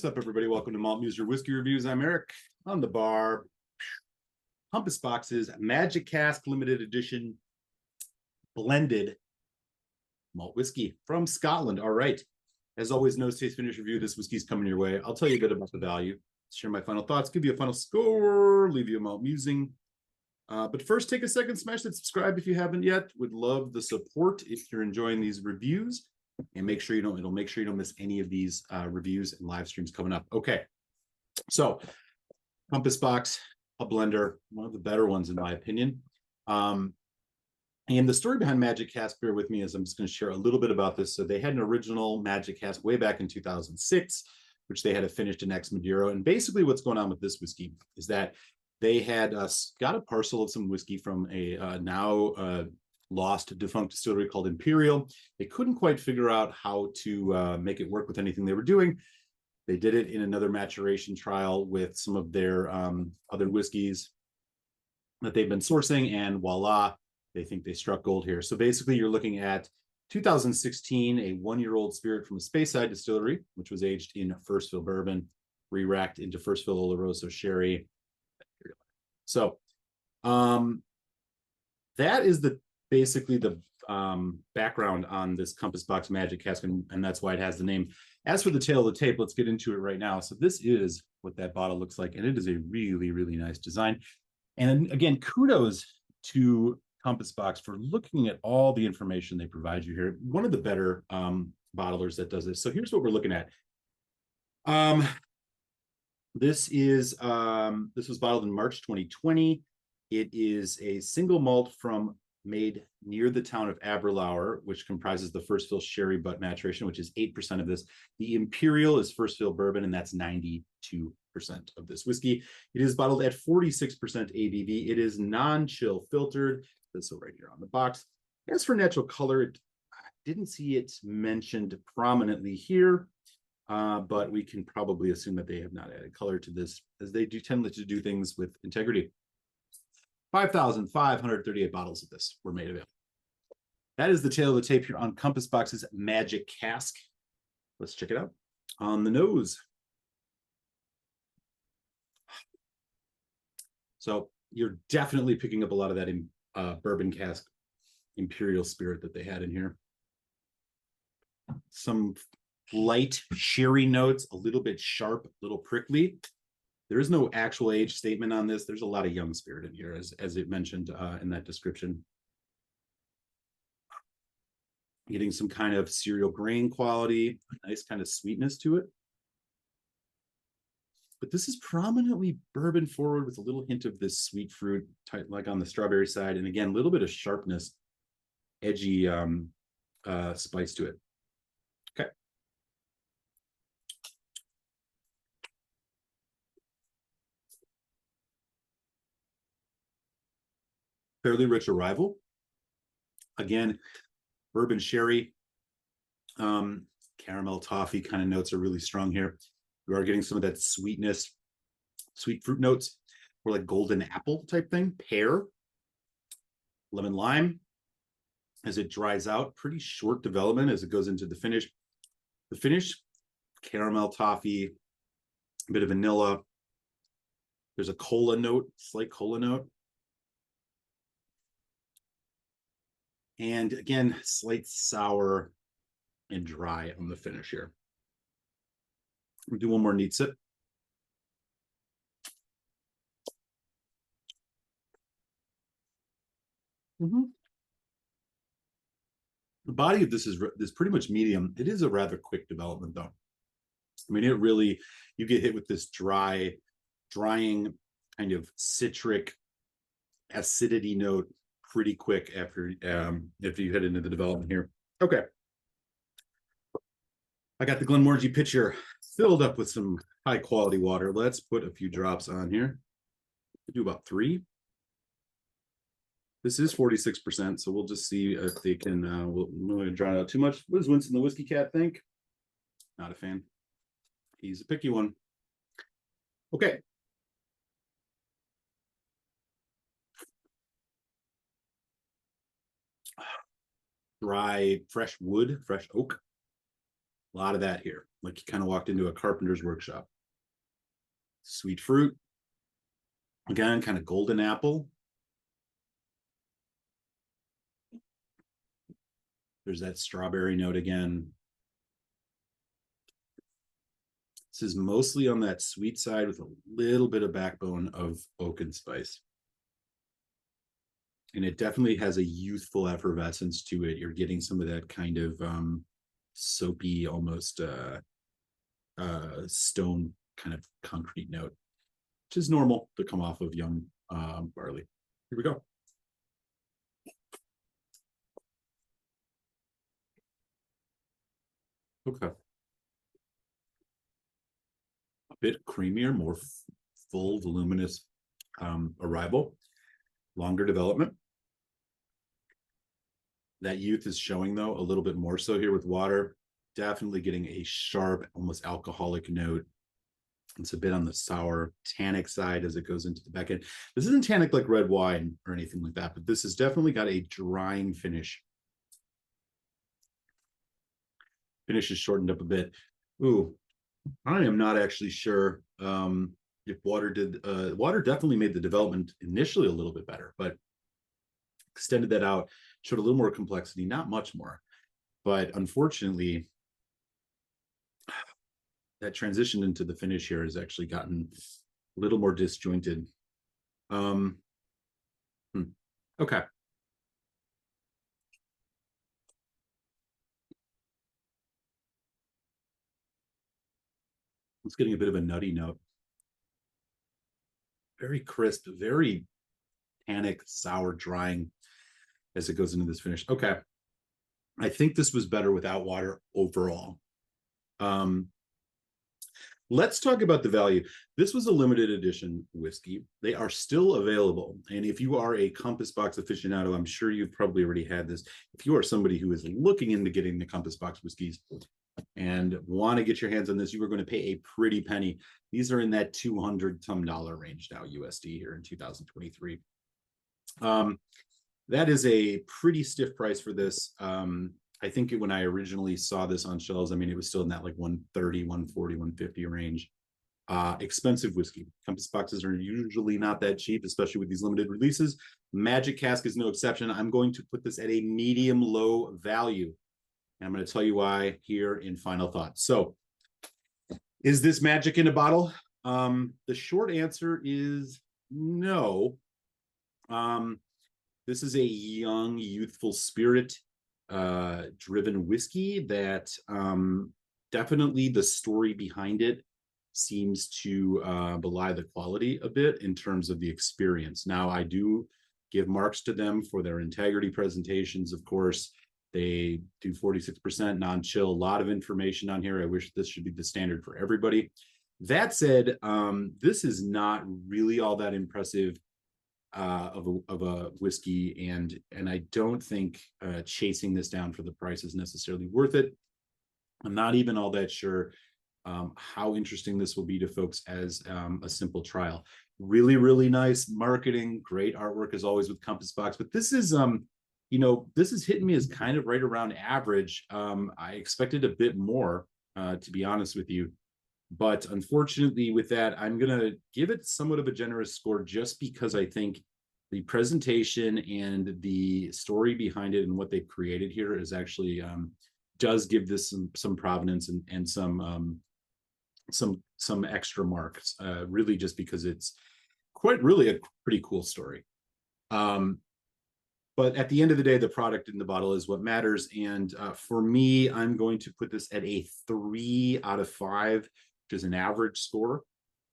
up, everybody? Welcome to Malt Muser Whiskey Reviews. I'm Eric. On the bar, Compass Box's Magic Cask Limited Edition blended malt whiskey from Scotland. All right. As always, no taste finish review. This whiskey's coming your way. I'll tell you a bit about the value, share my final thoughts, give you a final score, leave you a malt musing. But first, take a second, smash that subscribe if you haven't yet. Would love the support if you're enjoying these reviews. And make sure you don't miss any of these reviews and live streams coming up. Okay, so Compass Box, a blender, one of the better ones in my opinion. And the story behind Magic Cask, bear with me as I'm just going to share a little bit about this. So they had an original Magic Cask way back in 2006, which they had finished in ex Maduro. And basically what's going on with this whiskey is that they had got a parcel of some whiskey from a now lost defunct distillery called Imperial. They couldn't quite figure out how to make it work with anything they were doing. They did it in another maturation trial with some of their other whiskeys that they've been sourcing, and voila, they think they struck gold here. So basically you're looking at 2016, a one-year-old spirit from a Speyside distillery, which was aged in first fill bourbon, re-racked into first fill Oloroso sherry. So that is basically the background on this Compass Box Magic Cask, and that's why it has the name. As for the tail of the tape, let's get into it right now. So this is what that bottle looks like, and it is a really, really nice design. And again, kudos to Compass Box for looking at all the information they provide you here. One of the better bottlers that does this. So here's what we're looking at. This was bottled in March 2020. It is a single malt made near the town of Aberlour, which comprises the first fill sherry butt maturation, which is 8% of this. The Imperial is first fill bourbon, and that's 92% of this whiskey. It is bottled at 46% ABV. It is non-chill filtered. This is right here on the box. As for natural color, I didn't see it mentioned prominently here, but we can probably assume that they have not added color to this, as they do tend to do things with integrity. 5,538 bottles of this were made available. That is the tail of the tape here on Compass Box's Magic Cask. Let's check it out. On the nose. So you're definitely picking up a lot of that bourbon cask Imperial spirit that they had in here. Some light sherry notes, a little bit sharp, a little prickly. There is no actual age statement on this. There's a lot of young spirit in here, as it mentioned in that description. Getting some kind of cereal grain quality, a nice kind of sweetness to it. But this is prominently bourbon forward with a little hint of this sweet fruit, like on the strawberry side. And again, a little bit of sharpness, edgy spice to it. Okay. Fairly rich arrival. Again, bourbon sherry, caramel toffee kind of notes are really strong here. We are getting some of that sweetness, sweet fruit notes, or like golden apple type thing, pear, lemon lime. As it dries out, pretty short development as it goes into the finish. The finish, caramel toffee, a bit of vanilla. There's a cola note, slight cola note. And again, slight sour and dry on the finish here. We'll do one more neat sip. The body of this is pretty much medium. It is a rather quick development, though. I mean, you get hit with this drying kind of citric acidity note pretty quick after you head into the development here. Okay. I got the Glenmorangie pitcher filled up with some high quality water. Let's put a few drops on here. We'll do about 3. This is 46%, so we'll just see if they can. We're not going to drown out too much. What does Winston the Whiskey Cat think? Not a fan. He's a picky one. Okay. Dry, fresh wood, fresh oak. A lot of that here. Like you kind of walked into a carpenter's workshop. Sweet fruit. Again, kind of golden apple. There's that strawberry note again. This is mostly on that sweet side with a little bit of backbone of oak and spice. And it definitely has a youthful effervescence to it. You're getting some of that kind of soapy, almost stone kind of concrete note, which is normal to come off of young barley. Here we go. Okay. A bit creamier, more full, voluminous arrival, longer development. That youth is showing, though, a little bit more so here with water. Definitely getting a sharp, almost alcoholic note. It's a bit on the sour tannic side as it goes into the back end. This isn't tannic like red wine or anything like that, but this has definitely got a drying finish. Finish is shortened up a bit. Ooh, I am not actually sure if water did. Water definitely made the development initially a little bit better, but extended that out, showed a little more complexity, not much more. But unfortunately, that transition into the finish here has actually gotten a little more disjointed. Okay. It's getting a bit of a nutty note. Very crisp, very tannic, sour, drying as it goes into this finish. Okay. I think this was better without water overall. Let's talk about the value. This was a limited edition whiskey. They are still available. And if you are a Compass Box aficionado, I'm sure you've probably already had this. If you are somebody who is looking into getting the Compass Box whiskeys and want to get your hands on this, you are going to pay a pretty penny. These are in that $200 some range now, USD here in 2023. That is a pretty stiff price for this. I think when I originally saw this on shelves, I mean, it was still in that like 130, 140, 150 range. Expensive whiskey. Compass boxes are usually not that cheap, especially with these limited releases. Magic Cask is no exception. I'm going to put this at a medium low value. And I'm going to tell you why here in final thoughts. So, is this magic in a bottle? The short answer is no. This is a young, youthful spirit driven whiskey that definitely the story behind it seems to belie the quality a bit in terms of the experience. Now, I do give marks to them for their integrity presentations. Of course, they do 46% non-chill, a lot of information on here. I wish this should be the standard for everybody. That said, this is not really all that impressive of a whiskey, and I don't think chasing this down for the price is necessarily worth it. I'm not even all that sure how interesting this will be to folks as a simple trial. Really, really nice marketing, great artwork as always with Compass Box, but this is this is hitting me as kind of right around average. I expected a bit more, to be honest with you. But unfortunately, with that, I'm going to give it somewhat of a generous score just because I think the presentation and the story behind it and what they've created here is actually does give this some provenance and some extra marks, really just because it's quite really a pretty cool story. But at the end of the day, the product in the bottle is what matters. And for me, I'm going to put this at a 3 out of 5, which is an average score.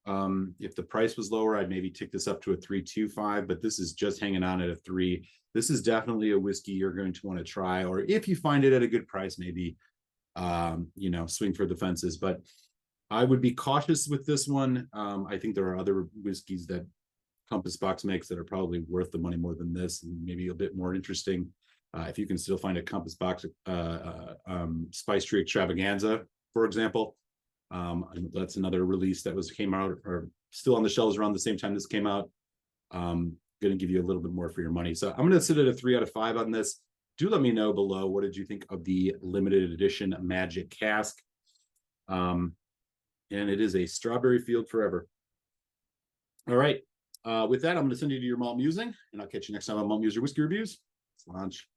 If the price was lower, I'd maybe tick this up to a 3.25, but this is just hanging on at a 3. This is definitely a whiskey you're going to want to try, or if you find it at a good price, maybe, swing for the fences. But I would be cautious with this one. I think there are other whiskeys that Compass Box makes that are probably worth the money more than this, and maybe a bit more interesting. If you can still find a Compass Box Spice Tree Extravaganza, for example, that's another release that came out or still on the shelves around the same time this came out. Going to give you a little bit more for your money. So I'm going to sit at a 3 out of 5 on this. Do let me know below, what did you think of the limited edition Magic Cask? And it is a strawberry field forever. All right. With that, I'm going to send you to your malt musing, and I'll catch you next time on Malt Muser Whiskey Reviews. Let's launch.